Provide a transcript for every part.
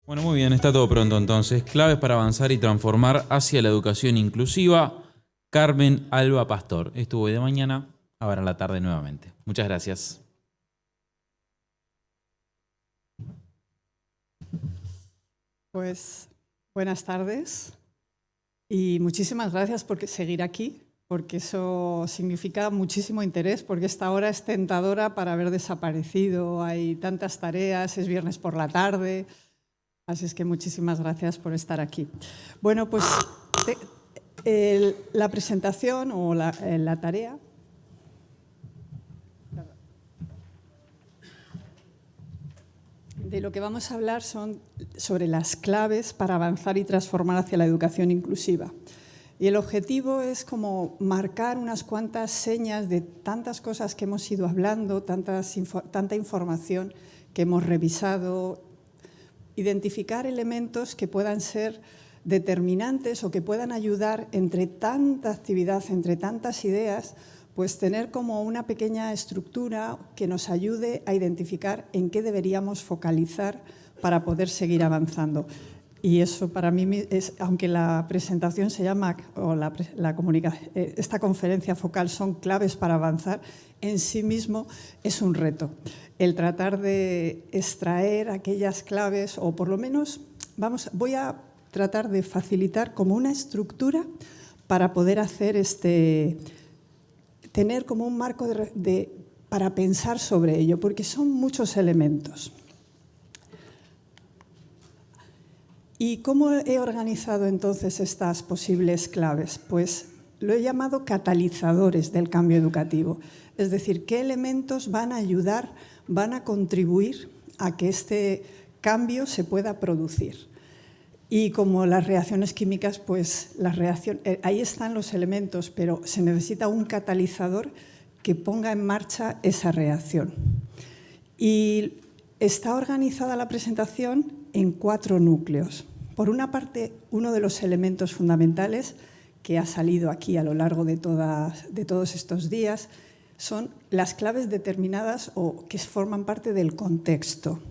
Bueno, muy bien, está todo pronto entonces. Claves para avanzar y transformar hacia la educación inclusiva. Carmen Alba Pastor. Estuvo hoy de mañana, ahora a la tarde nuevamente. Muchas gracias. Pues buenas tardes y muchísimas gracias por seguir aquí, porque eso significa muchísimo interés, porque esta hora es tentadora para haber desaparecido. Hay tantas tareas, es viernes por la tarde. Así es que muchísimas gracias por estar aquí. Bueno, pues la presentación o la tarea de lo que vamos a hablar son sobre las claves para avanzar y transformar hacia la educación inclusiva. Y el objetivo es como marcar unas cuantas señas de tantas cosas que hemos ido hablando, tanta información que hemos revisado, identificar elementos que puedan ser determinantes o que puedan ayudar entre tanta actividad, entre tantas ideas, pues tener como una pequeña estructura que nos ayude a identificar en qué deberíamos focalizar para poder seguir avanzando. Y eso para mí es, aunque la presentación se llama, o esta conferencia focal son claves para avanzar, en sí mismo es un reto. El tratar de extraer aquellas claves, o por lo menos voy a tratar de facilitar como una estructura para poder hacer tener como un marco para pensar sobre ello, porque son muchos elementos. ¿Y cómo he organizado entonces estas posibles claves? Pues lo he llamado catalizadores del cambio educativo. Es decir, qué elementos van a ayudar, van a contribuir a que este cambio se pueda producir. Y como las reacciones químicas, pues ahí están los elementos, pero se necesita un catalizador que ponga en marcha esa reacción. Y está organizada la presentación en 4 núcleos. Por una parte, uno de los elementos fundamentales que ha salido aquí a lo largo de todos estos días son las claves determinadas o que forman parte del contexto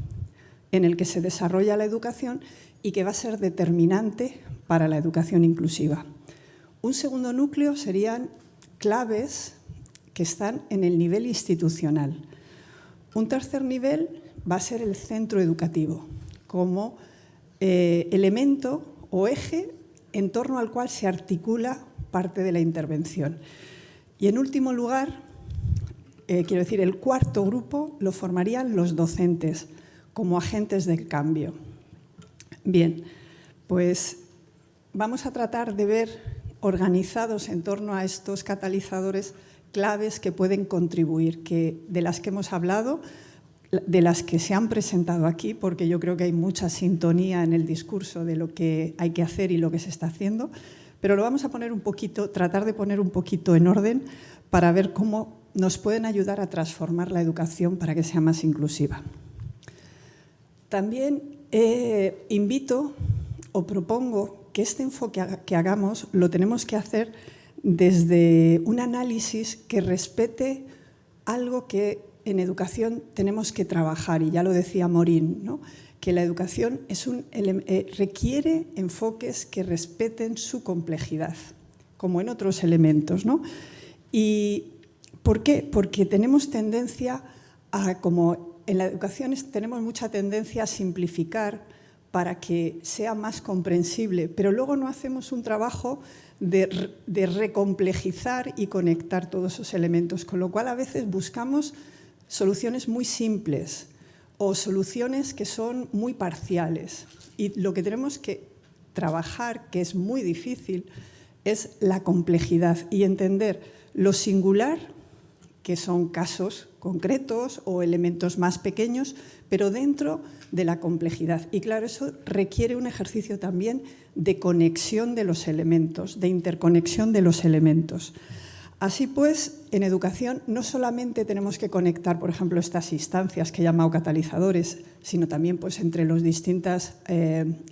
en el que se desarrolla la educación y que va a ser determinante para la educación inclusiva. Un segundo núcleo serían claves que están en el nivel institucional. Un tercer nivel va a ser el centro educativo, como elemento o eje en torno al cual se articula parte de la intervención. Y en último lugar, quiero decir, el cuarto grupo lo formarían los docentes como agentes del cambio. Bien, pues vamos a tratar de ver organizados en torno a estos catalizadores claves que pueden contribuir, de las que hemos hablado, de las que se han presentado aquí, porque yo creo que hay mucha sintonía en el discurso de lo que hay que hacer y lo que se está haciendo, pero lo vamos a poner tratar de poner un poquito en orden para ver cómo nos pueden ayudar a transformar la educación para que sea más inclusiva. También invito o propongo que este enfoque que hagamos lo tenemos que hacer desde un análisis que respete algo que en educación tenemos que trabajar, y ya lo decía Morín, ¿no? Que la educación requiere enfoques que respeten su complejidad, como en otros elementos, ¿no? ¿Y por qué? Porque tenemos tendencia como en la educación tenemos mucha tendencia a simplificar para que sea más comprensible, pero luego no hacemos un trabajo de recomplejizar y conectar todos esos elementos, con lo cual a veces buscamos soluciones muy simples o soluciones que son muy parciales. Y lo que tenemos que trabajar, que es muy difícil, es la complejidad y entender lo singular, que son casos concretos o elementos más pequeños, pero dentro de la complejidad. Y claro, eso requiere un ejercicio también de conexión de los elementos, de interconexión de los elementos. Así pues, en educación no solamente tenemos que conectar, por ejemplo, estas instancias que he llamado catalizadores, sino también pues, entre las distintas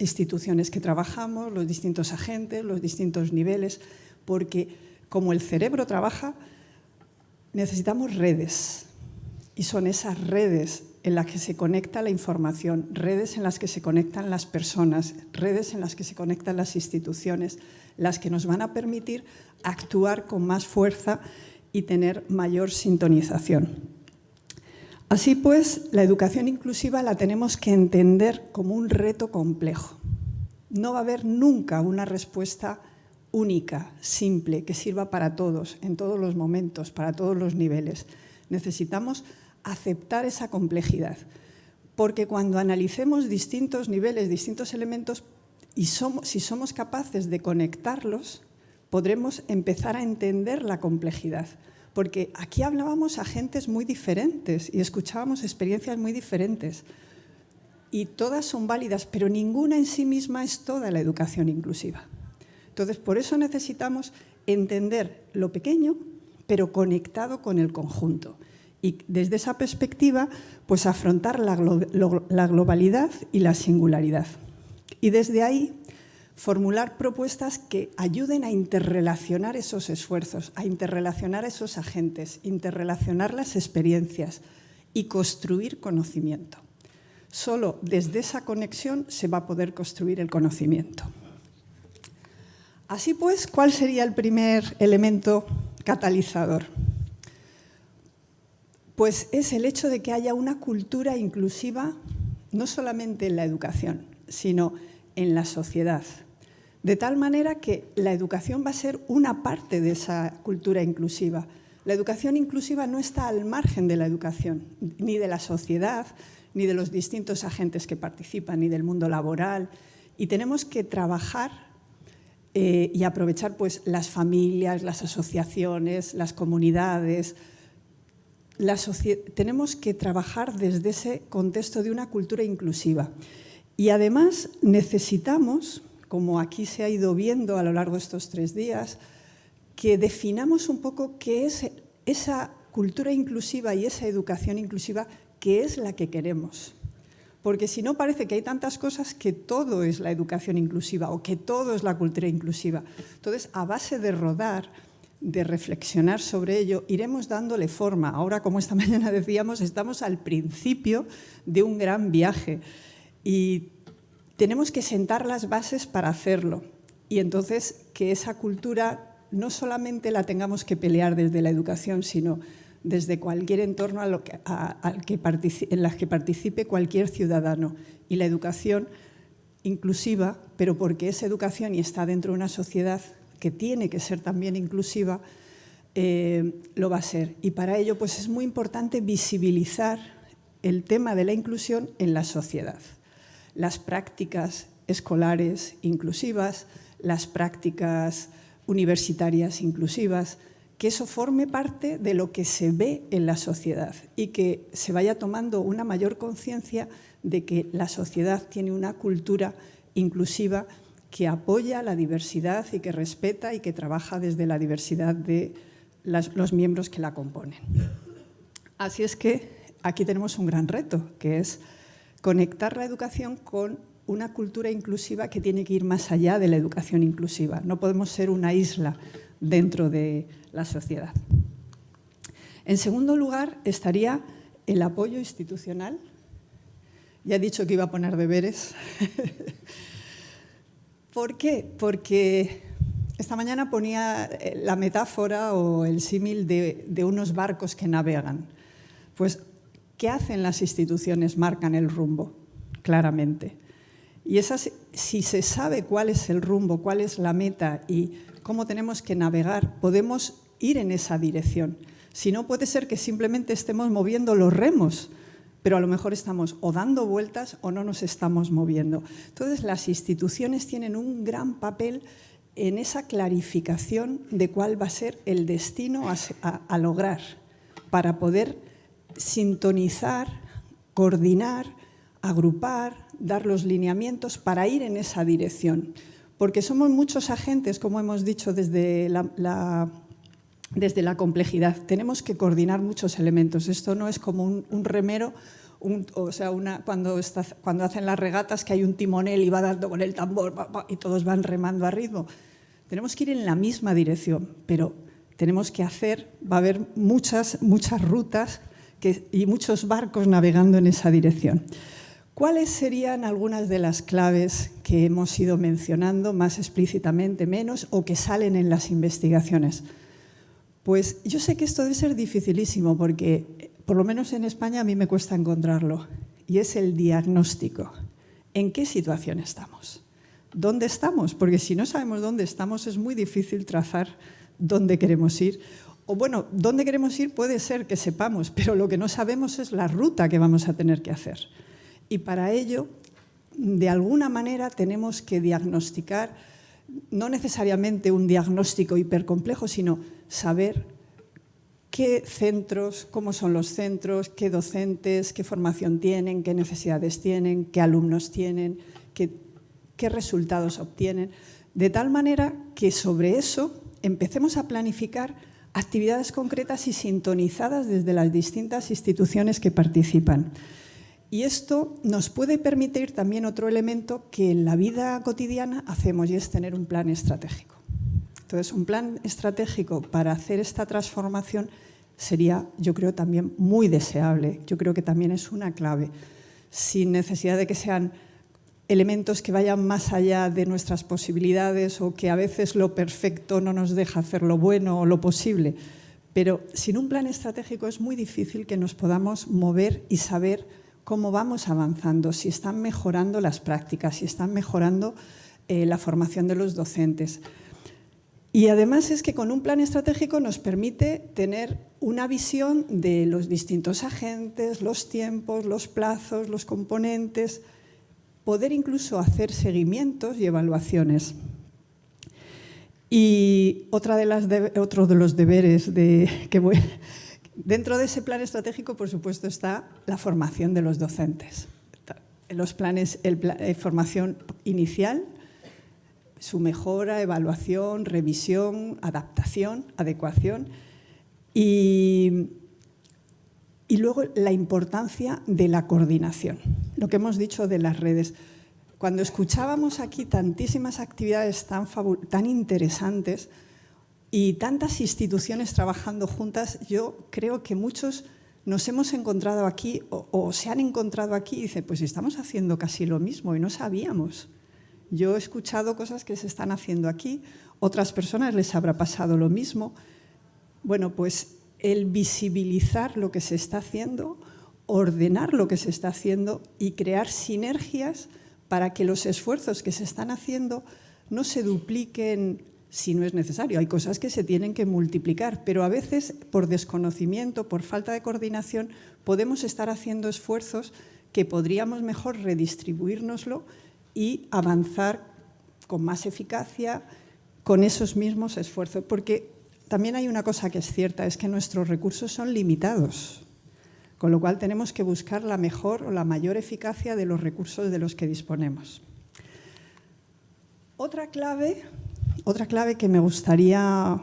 instituciones que trabajamos, los distintos agentes, los distintos niveles, porque como el cerebro trabaja, necesitamos redes, y son esas redes en las que se conecta la información, redes en las que se conectan las personas, redes en las que se conectan las instituciones, las que nos van a permitir actuar con más fuerza y tener mayor sintonización. Así pues, la educación inclusiva la tenemos que entender como un reto complejo. No va a haber nunca una respuesta única, simple, que sirva para todos, en todos los momentos, para todos los niveles. Necesitamos aceptar esa complejidad, porque cuando analicemos distintos niveles, distintos elementos, y si somos capaces de conectarlos, podremos empezar a entender la complejidad. Porque aquí hablábamos a gentes muy diferentes y escuchábamos experiencias muy diferentes. Y todas son válidas, pero ninguna en sí misma es toda la educación inclusiva. Entonces, por eso necesitamos entender lo pequeño, pero conectado con el conjunto. Y desde esa perspectiva, pues afrontar la globalidad y la singularidad. Y desde ahí, formular propuestas que ayuden a interrelacionar esos esfuerzos, a interrelacionar esos agentes, interrelacionar las experiencias y construir conocimiento. Solo desde esa conexión se va a poder construir el conocimiento. Así pues, ¿cuál sería el primer elemento catalizador? Pues es el hecho de que haya una cultura inclusiva, no solamente en la educación, sino en la sociedad. De tal manera que la educación va a ser una parte de esa cultura inclusiva. La educación inclusiva no está al margen de la educación, ni de la sociedad, ni de los distintos agentes que participan, ni del mundo laboral. Y tenemos que trabajar y aprovechar pues, las familias, las asociaciones, las comunidades. Tenemos que trabajar desde ese contexto de una cultura inclusiva. Y además necesitamos, como aquí se ha ido viendo a lo largo de estos 3 días, que definamos un poco qué es esa cultura inclusiva y esa educación inclusiva, qué es la que queremos. Porque si no parece que hay tantas cosas que todo es la educación inclusiva o que todo es la cultura inclusiva. Entonces, a base de rodar, de reflexionar sobre ello, iremos dándole forma. Ahora, como esta mañana decíamos, estamos al principio de un gran viaje y tenemos que sentar las bases para hacerlo. Y entonces, que esa cultura no solamente la tengamos que pelear desde la educación, sino desde cualquier entorno en la que participe cualquier ciudadano. Y la educación inclusiva, pero porque es educación y está dentro de una sociedad que tiene que ser también inclusiva, lo va a ser. Y para ello pues es muy importante visibilizar el tema de la inclusión en la sociedad. Las prácticas escolares inclusivas, las prácticas universitarias inclusivas, que eso forme parte de lo que se ve en la sociedad y que se vaya tomando una mayor conciencia de que la sociedad tiene una cultura inclusiva que apoya la diversidad y que respeta y que trabaja desde la diversidad de los miembros que la componen. Así es que aquí tenemos un gran reto, que es conectar la educación con una cultura inclusiva que tiene que ir más allá de la educación inclusiva. No podemos ser una isla dentro de la sociedad. En segundo lugar, estaría el apoyo institucional. Ya he dicho que iba a poner deberes. ¿Por qué? Porque esta mañana ponía la metáfora o el símil de unos barcos que navegan. Pues, ¿qué hacen las instituciones? Marcan el rumbo, claramente. Y si se sabe cuál es el rumbo, cuál es la meta y cómo tenemos que navegar, podemos ir en esa dirección. Si no, puede ser que simplemente estemos moviendo los remos, pero a lo mejor estamos o dando vueltas o no nos estamos moviendo. Entonces, las instituciones tienen un gran papel en esa clarificación de cuál va a ser el destino a lograr, para poder sintonizar, coordinar, agrupar, dar los lineamientos para ir en esa dirección. Porque somos muchos agentes, como hemos dicho, desde la complejidad. Tenemos que coordinar muchos elementos. Esto no es como un remero, cuando hacen las regatas que hay un timonel y va dando con el tambor y todos van remando a ritmo. Tenemos que ir en la misma dirección, pero tenemos que va a haber muchas rutas y muchos barcos navegando en esa dirección. ¿Cuáles serían algunas de las claves que hemos ido mencionando más explícitamente, menos, o que salen en las investigaciones? Pues yo sé que esto debe ser dificilísimo porque, por lo menos en España, a mí me cuesta encontrarlo, y es el diagnóstico. ¿En qué situación estamos? ¿Dónde estamos? Porque si no sabemos dónde estamos, es muy difícil trazar dónde queremos ir. O bueno, dónde queremos ir puede ser que sepamos, pero lo que no sabemos es la ruta que vamos a tener que hacer. Y para ello, de alguna manera, tenemos que diagnosticar, no necesariamente un diagnóstico hipercomplejo, sino saber qué centros, cómo son los centros, qué docentes, qué formación tienen, qué necesidades tienen, qué alumnos tienen, qué resultados obtienen, de tal manera que sobre eso empecemos a planificar actividades concretas y sintonizadas desde las distintas instituciones que participan. Y esto nos puede permitir también otro elemento que en la vida cotidiana hacemos, y es tener un plan estratégico. Entonces, un plan estratégico para hacer esta transformación sería, yo creo, también muy deseable. Yo creo que también es una clave, sin necesidad de que sean elementos que vayan más allá de nuestras posibilidades o que a veces lo perfecto no nos deja hacer lo bueno o lo posible. Pero sin un plan estratégico es muy difícil que nos podamos mover y saber cómo vamos avanzando, si están mejorando las prácticas, si están mejorando la formación de los docentes. Y además es que con un plan estratégico nos permite tener una visión de los distintos agentes, los tiempos, los plazos, los componentes, poder incluso hacer seguimientos y evaluaciones. Y otro de los deberes dentro de ese plan estratégico, por supuesto, está la formación de los docentes. Los planes, formación inicial, su mejora, evaluación, revisión, adaptación, adecuación y luego la importancia de la coordinación, lo que hemos dicho de las redes. Cuando escuchábamos aquí tantísimas actividades tan interesantes y tantas instituciones trabajando juntas, yo creo que muchos nos hemos encontrado aquí o se han encontrado aquí y dicen, pues estamos haciendo casi lo mismo y no sabíamos. Yo he escuchado cosas que se están haciendo aquí, otras personas les habrá pasado lo mismo. Bueno, pues el visibilizar lo que se está haciendo, ordenar lo que se está haciendo y crear sinergias para que los esfuerzos que se están haciendo no se dupliquen si no es necesario. Hay cosas que se tienen que multiplicar, pero a veces por desconocimiento, por falta de coordinación, podemos estar haciendo esfuerzos que podríamos mejor redistribuírnoslo y avanzar con más eficacia con esos mismos esfuerzos. Porque también hay una cosa que es cierta, es que nuestros recursos son limitados, con lo cual tenemos que buscar la mejor o la mayor eficacia de los recursos de los que disponemos. Otra clave que me gustaría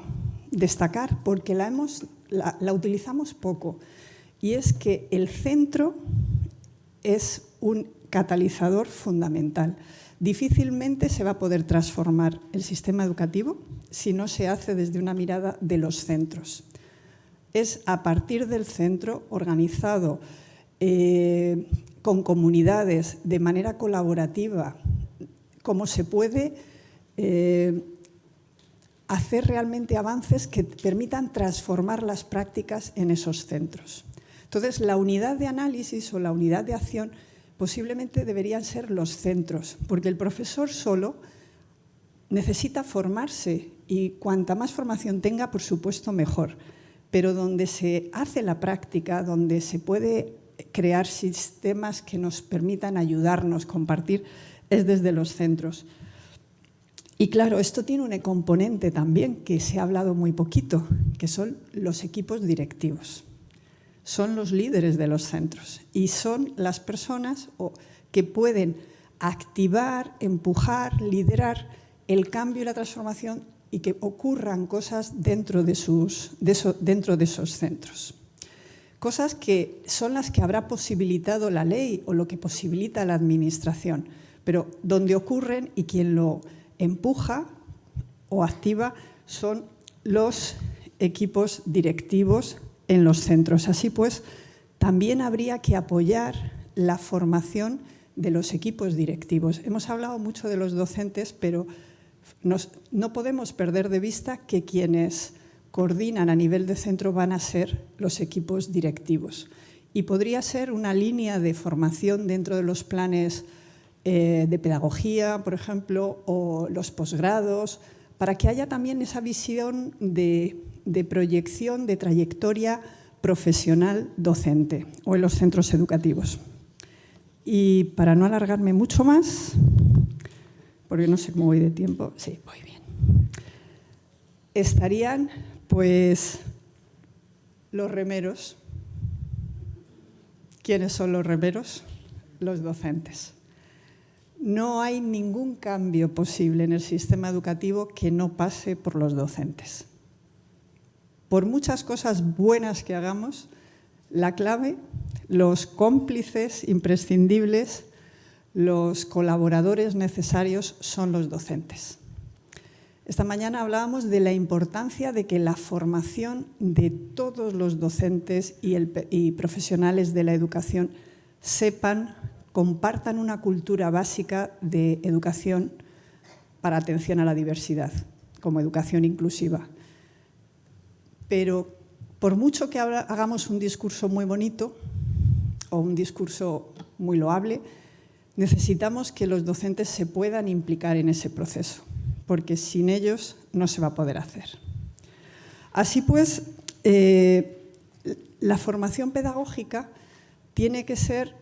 destacar, porque la utilizamos poco, y es que el centro es un catalizador fundamental. Difícilmente se va a poder transformar el sistema educativo si no se hace desde una mirada de los centros. Es a partir del centro, organizado con comunidades, de manera colaborativa, como se puede hacer realmente avances que permitan transformar las prácticas en esos centros. Entonces, la unidad de análisis o la unidad de acción posiblemente deberían ser los centros, porque el profesor solo necesita formarse y cuanta más formación tenga, por supuesto, mejor. Pero donde se hace la práctica, donde se puede crear sistemas que nos permitan ayudarnos, compartir, es desde los centros. Y claro, esto tiene un componente también que se ha hablado muy poquito, que son los equipos directivos. Son los líderes de los centros y son las personas que pueden activar, empujar, liderar el cambio y la transformación y que ocurran cosas dentro de esos centros. Cosas que son las que habrá posibilitado la ley o lo que posibilita la administración, pero donde ocurren y quien lo empuja o activa son los equipos directivos en los centros. Así pues, también habría que apoyar la formación de los equipos directivos. Hemos hablado mucho de los docentes, pero no podemos perder de vista que quienes coordinan a nivel de centro van a ser los equipos directivos. Y podría ser una línea de formación dentro de los planes de pedagogía, por ejemplo, o los posgrados, para que haya también esa visión de proyección, de trayectoria profesional docente o en los centros educativos. Y para no alargarme mucho más, porque no sé cómo voy de tiempo, sí, voy bien, estarían pues los remeros. ¿Quiénes son los remeros? Los docentes. No hay ningún cambio posible en el sistema educativo que no pase por los docentes. Por muchas cosas buenas que hagamos, la clave, los cómplices imprescindibles, los colaboradores necesarios son los docentes. Esta mañana hablábamos de la importancia de que la formación de todos los docentes y profesionales de la educación compartan una cultura básica de educación para atención a la diversidad, como educación inclusiva. Pero por mucho que hagamos un discurso muy bonito o un discurso muy loable, necesitamos que los docentes se puedan implicar en ese proceso, porque sin ellos no se va a poder hacer. Así pues, la formación pedagógica tiene que ser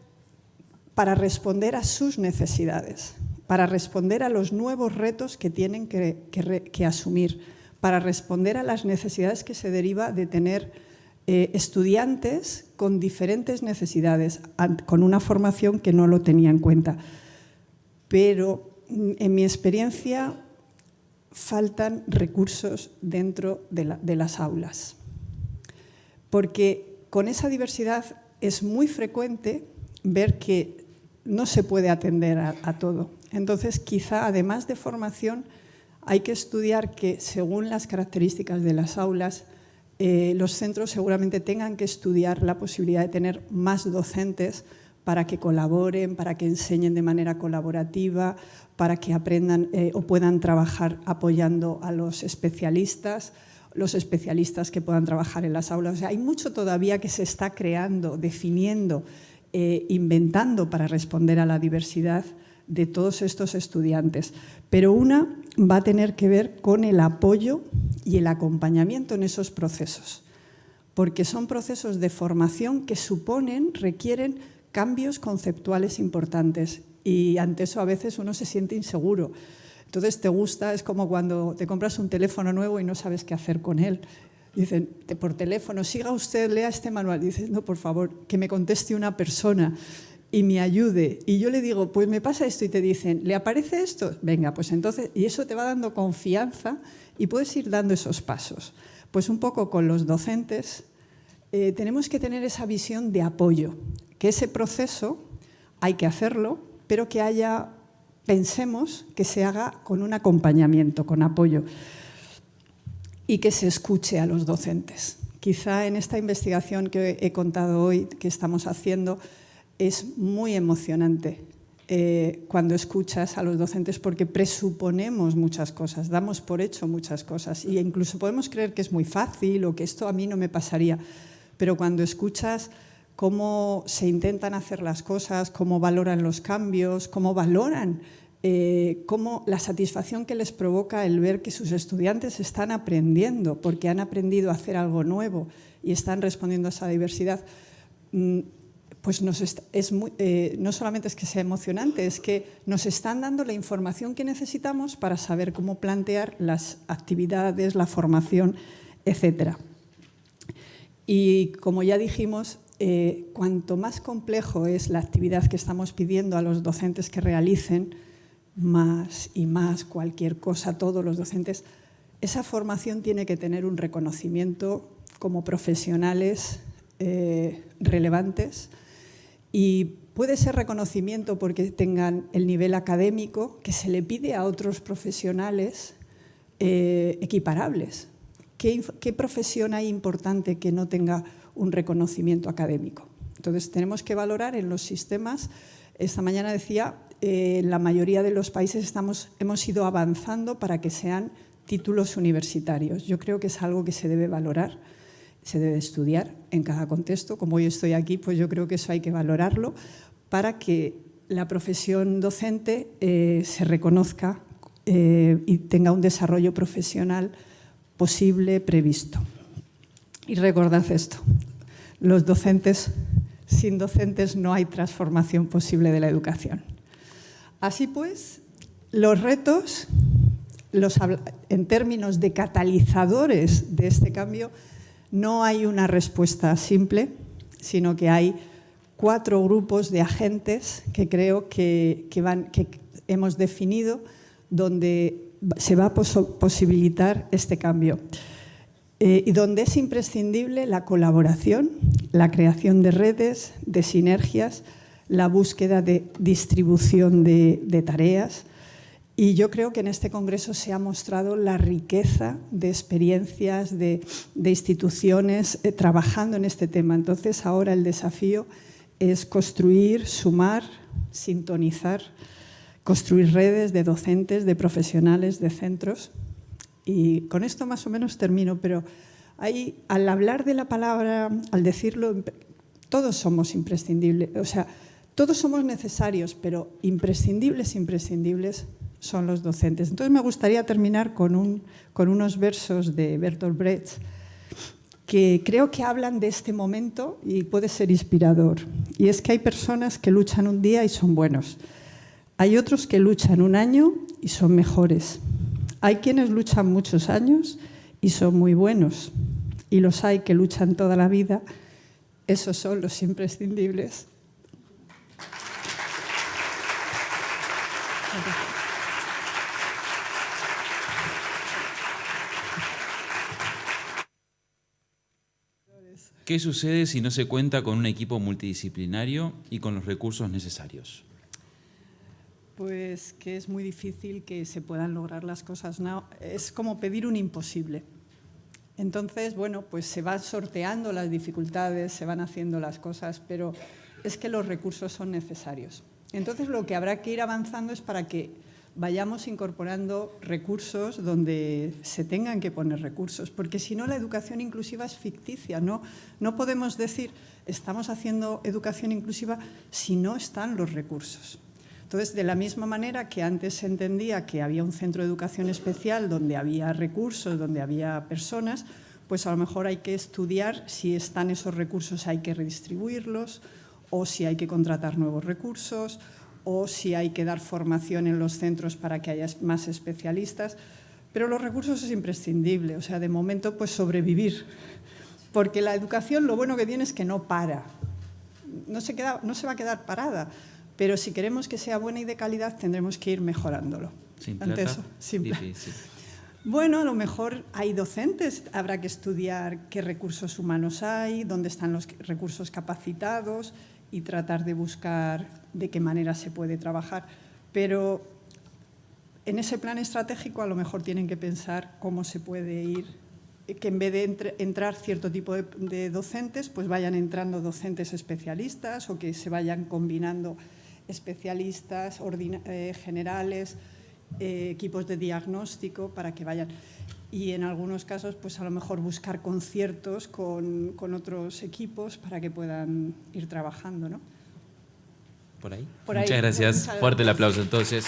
para responder a sus necesidades, para responder a los nuevos retos que tienen que asumir, para responder a las necesidades que se deriva de tener estudiantes con diferentes necesidades, con una formación que no lo tenía en cuenta. Pero en mi experiencia faltan recursos dentro de las aulas, porque con esa diversidad es muy frecuente ver que no se puede atender a todo. Entonces, quizá, además de formación, hay que estudiar que, según las características de las aulas, los centros seguramente tengan que estudiar la posibilidad de tener más docentes para que colaboren, para que enseñen de manera colaborativa, para que aprendan o puedan trabajar apoyando a los especialistas que puedan trabajar en las aulas. O sea, hay mucho todavía que se está creando, definiendo, inventando para responder a la diversidad de todos estos estudiantes. Pero una va a tener que ver con el apoyo y el acompañamiento en esos procesos, porque son procesos de formación que requieren cambios conceptuales importantes, y ante eso a veces uno se siente inseguro. Entonces es como cuando te compras un teléfono nuevo y no sabes qué hacer con él. Dicen, por teléfono, siga usted, lea este manual. Dices, no, por favor, que me conteste una persona y me ayude. Y yo le digo, pues me pasa esto, y te dicen, ¿le aparece esto? Venga, pues entonces, y eso te va dando confianza y puedes ir dando esos pasos. Pues un poco con los docentes tenemos que tener esa visión de apoyo, que ese proceso hay que hacerlo, pero que pensemos que se haga con un acompañamiento, con apoyo, y que se escuche a los docentes. Quizá en esta investigación que he contado hoy, que estamos haciendo, es muy emocionante cuando escuchas a los docentes, porque presuponemos muchas cosas, damos por hecho muchas cosas, e incluso podemos creer que es muy fácil o que esto a mí no me pasaría, pero cuando escuchas cómo se intentan hacer las cosas, cómo valoran los cambios, cómo valoran cómo la satisfacción que les provoca el ver que sus estudiantes están aprendiendo, porque han aprendido a hacer algo nuevo y están respondiendo a esa diversidad, pues no solamente es que sea emocionante, es que nos están dando la información que necesitamos para saber cómo plantear las actividades, la formación, etc. Y como ya dijimos, cuanto más complejo es la actividad que estamos pidiendo a los docentes que realicen, más y más cualquier cosa, todos los docentes, esa formación tiene que tener un reconocimiento como profesionales relevantes, y puede ser reconocimiento porque tengan el nivel académico que se le pide a otros profesionales equiparables. ¿Qué profesión hay importante que no tenga un reconocimiento académico? Entonces, tenemos que valorar en los sistemas. Esta mañana decía, en la mayoría de los países hemos ido avanzando para que sean títulos universitarios. Yo creo que es algo que se debe valorar, se debe estudiar en cada contexto. Como yo estoy aquí, pues yo creo que eso hay que valorarlo para que la profesión docente se reconozca y tenga un desarrollo profesional posible, previsto. Y recordad esto, los docentes, sin docentes no hay transformación posible de la educación. Así pues, los retos, en términos de catalizadores de este cambio, no hay una respuesta simple, sino que hay 4 grupos de agentes que creo que hemos definido donde se va a posibilitar este cambio. Y donde es imprescindible la colaboración, la creación de redes, de sinergias, la búsqueda de distribución de tareas. Y yo creo que en este congreso se ha mostrado la riqueza de experiencias, de instituciones trabajando en este tema. Entonces, ahora el desafío es construir, sumar, sintonizar, construir redes de docentes, de profesionales, de centros. Y con esto más o menos termino, pero al hablar de la palabra, al decirlo, todos somos imprescindibles, o sea, todos somos necesarios, pero imprescindibles son los docentes. Entonces me gustaría terminar con unos versos de Bertolt Brecht que creo que hablan de este momento y puede ser inspirador. Y es que hay personas que luchan un día y son buenos. Hay otros que luchan un año y son mejores. Hay quienes luchan muchos años y son muy buenos. Y los hay que luchan toda la vida. Esos son los imprescindibles. ¿Qué sucede si no se cuenta con un equipo multidisciplinario y con los recursos necesarios? Pues que es muy difícil que se puedan lograr las cosas. No, es como pedir un imposible. Entonces, bueno, pues se van sorteando las dificultades, se van haciendo las cosas, pero es que los recursos son necesarios. Entonces, lo que habrá que ir avanzando es para que vayamos incorporando recursos donde se tengan que poner recursos, porque si no la educación inclusiva es ficticia. No podemos decir estamos haciendo educación inclusiva si no están los recursos. Entonces, de la misma manera que antes se entendía que había un centro de educación especial donde había recursos, donde había personas, pues a lo mejor hay que estudiar si están esos recursos, hay que redistribuirlos, o si hay que contratar nuevos recursos, o si hay que dar formación en los centros para que haya más especialistas. Pero los recursos es imprescindible, o sea, de momento pues sobrevivir, porque la educación lo bueno que tiene es que no para, no se va a quedar parada. Pero si queremos que sea buena y de calidad, tendremos que ir mejorándolo. Sin plata, simple. Difícil. Bueno, a lo mejor hay docentes, habrá que estudiar qué recursos humanos hay, dónde están los recursos capacitados y tratar de buscar de qué manera se puede trabajar. Pero en ese plan estratégico a lo mejor tienen que pensar cómo se puede ir, que en vez de entrar cierto tipo de docentes, pues vayan entrando docentes especialistas o que se vayan combinando especialistas, generales, equipos de diagnóstico para que vayan. Y en algunos casos, pues a lo mejor buscar conciertos con otros equipos para que puedan ir trabajando, ¿no? ¿Por ahí? Por ahí. Muchas gracias. Muchas Fuerte el gracias. aplauso entonces.